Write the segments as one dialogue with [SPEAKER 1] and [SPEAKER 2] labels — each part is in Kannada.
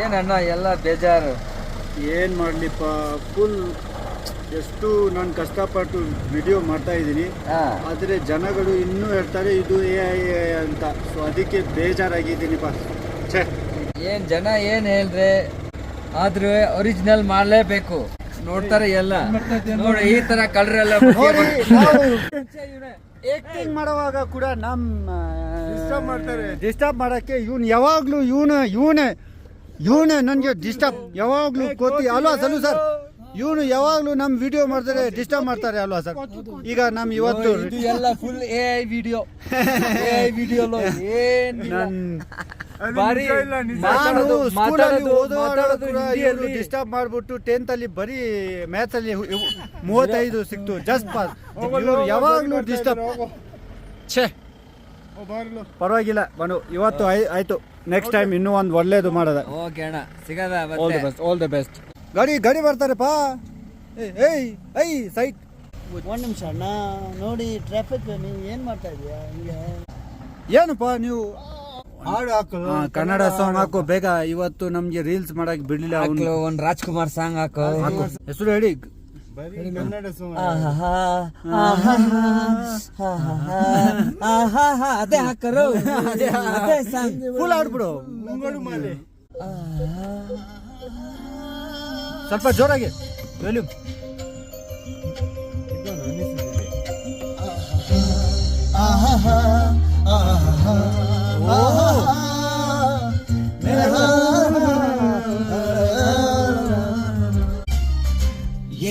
[SPEAKER 1] ಏನಣ್ಣ ಎಲ್ಲ ಬೇಜಾರು?
[SPEAKER 2] ಏನು ಮಾಡಲಿಪ್ಪ, ಫುಲ್ ಎಷ್ಟು ನಾನು ಕಷ್ಟಪಟ್ಟು ವಿಡಿಯೋ ಮಾಡ್ತಾ ಇದ್ದೀನಿ, ಆದರೆ ಜನಗಳು ಇನ್ನೂ ಹೇಳ್ತಾರೆ ಇದು AI ಅಂತ. ಸೊ ಅದಕ್ಕೆ ಬೇಜಾರಾಗಿದ್ದೀನಿಪ್ಪ. ಛೇ,
[SPEAKER 1] ಏನು ಜನ ಏನು ಹೇಳಿದ್ರೆ ಆದ್ರೂ ಒರಿಜಿನಲ್ ಮಾಡಲೇಬೇಕು. ನೋಡ್ತಾರೆ ಎಲ್ಲ ನೋಡಿ, ಈ ತರ ಕಲರೆಲ್ಲ
[SPEAKER 2] ಆಕ್ಟಿಂಗ್ ಮಾಡುವಾಗ ಕೂಡ ಡಿಸ್ಟರ್ಬ್ ಮಾಡಕ್ಕೆ ಯಾವಾಗ್ಲೂ ಇವನೇ ನನಗೆ ಡಿಸ್ಟರ್ಬ್ ಯಾವಾಗ್ಲೂ ಕೋತಿ ಅಲ್ವಾ ಸರ್? ಇವನು ಯಾವಾಗ್ಲೂ ನಮ್ಮ ವಿಡಿಯೋ ಮಾಡ್ತಾರೆ, ಡಿಸ್ಟರ್ಬ್ ಮಾಡ್ತಾರೆ ಅಲ್ವಾ ಸರ್? ಈಗ ನಮ್ ಇವತ್ತು
[SPEAKER 1] ಎಲ್ಲ ಫುಲ್ AI ವಿಡಿಯೋ
[SPEAKER 2] ಡಿಸ್ಟರ್ಬ್ ಮಾಡ್ಬಿಟ್ಟು 10th ಅಲ್ಲಿ ಬರೀ ಮ್ಯಾಥ್ಸ್ ಅಲ್ಲಿ 35 ಸಿಕ್ತು, ಜಸ್ಟ್ ಪಾಸ್. ಯಾವಾಗ್ಲೂ ಡಿಸ್ಟರ್ಬ್. ಛೇ, ಪರವಾಗಿಲ್ಲ ಬನ್ನು, ಇವತ್ತು ಆಯ್ತು. ನೆಕ್ಸ್ಟ್ ಟೈಮ್ ಇನ್ನೂ ಒಂದು ಒಳ್ಳೇದು ಮಾಡೋದ.
[SPEAKER 1] ಓಕೆ ಅಣ್ಣ, ಸಿಗದ.
[SPEAKER 2] All the best. ಗಾಡಿ ಬರ್ತಾರಪ್ಪ. ಏಯ್ ಸೈಟ್.
[SPEAKER 3] ಒಂದು ನಿಮಿಷ ಅಣ್ಣ, ನೋಡಿ ಟ್ರಾಫಿಕ್. ನೀವು ಏನು ಮಾಡ್ತಾ ಇದೀಯಾ ಹಿಂಗೆ?
[SPEAKER 2] ಏನಪ್ಪ ನೀವು ಹಾಡು ಹಾಕು, ಕನ್ನಡ ಸಾಂಗ್ ಹಾಕು ಬೇಗ. ಇವತ್ತು ನಮ್ಗೆ ರೀಲ್ಸ್ ಮಾಡಕ್ ಬಿಡ್ಲಿಲ್ಲ ಅವನು.
[SPEAKER 1] ಒಂದು ರಾಜ್ಕುಮಾರ್ ಸಾಂಗ್ ಹಾಕು.
[SPEAKER 2] ಹೆಸರು ಹೇಳಿ.
[SPEAKER 3] ಕನ್ನಡ ಸಾಂಗ್
[SPEAKER 1] ಅದೇ ಹಾಕರು, ಅದೇ ಸಾಂಗ್
[SPEAKER 2] ಫುಲ್ ಆಡ್ಬಿಡು. ಸ್ವಲ್ಪ ಜೋರಾಗಿ ವಾಲ್ಯೂಮ್.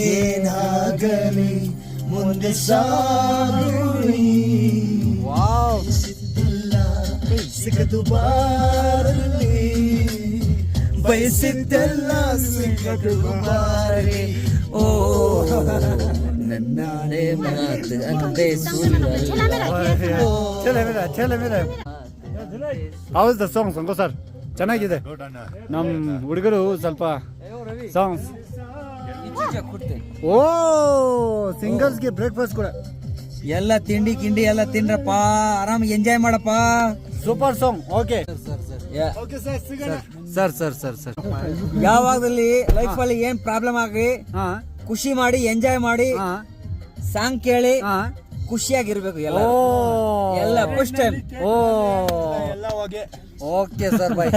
[SPEAKER 3] ಏನಾಗಲಿ ಮುಂದೆ ಸಾಗುನಿ, ಸಿಗದು ಬಾರಲಿ, ಬಯಸಿದ್ದೆಲ್ಲ ಸಿಗದು ಬಾರಿ. ಓ ನನ್ನಾಳೆ ಮಾತು ಅಂದೆ
[SPEAKER 2] ಹೌದು ಸಾಂಗ್ ಸಂಗೋ ಸರ್, ಚೆನ್ನಾಗಿದೆ. ನಮ್ಮ ಹುಡುಗರು ಸ್ವಲ್ಪ ಸಾಂಗ್ಸ್. ಓ ಸಿಂಗರ್ಸ್ಗೆ ಬ್ರೇಕ್ಫಾಸ್ಟ್ ಕೂಡ
[SPEAKER 1] ಎಲ್ಲ ತಿಂಡಿ ಕಿಂಡಿ ಎಲ್ಲ ತಿನ್ರಪ್ಪ, ಆರಾಮಾಗಿ ಎಂಜಾಯ್ ಮಾಡಪ್ಪ.
[SPEAKER 2] Super song. Okay sir.
[SPEAKER 1] ಯಾವಾಗದಲ್ಲಿ ಲೈಫ್ ಅಲ್ಲಿ ಏನ್ ಪ್ರಾಬ್ಲಮ್ ಆಗ್ಲಿ, ಖುಷಿ ಮಾಡಿ ಎಂಜಾಯ್ ಮಾಡಿ ಸಾಂಗ್ ಕೇಳಿ ಖುಷಿಯಾಗಿರ್ಬೇಕು. ಎಲ್ಲ ಫಸ್ಟ್ ಟೈಮ್.
[SPEAKER 2] ಓಕೆ ಸರ್, ಬಾಯ್.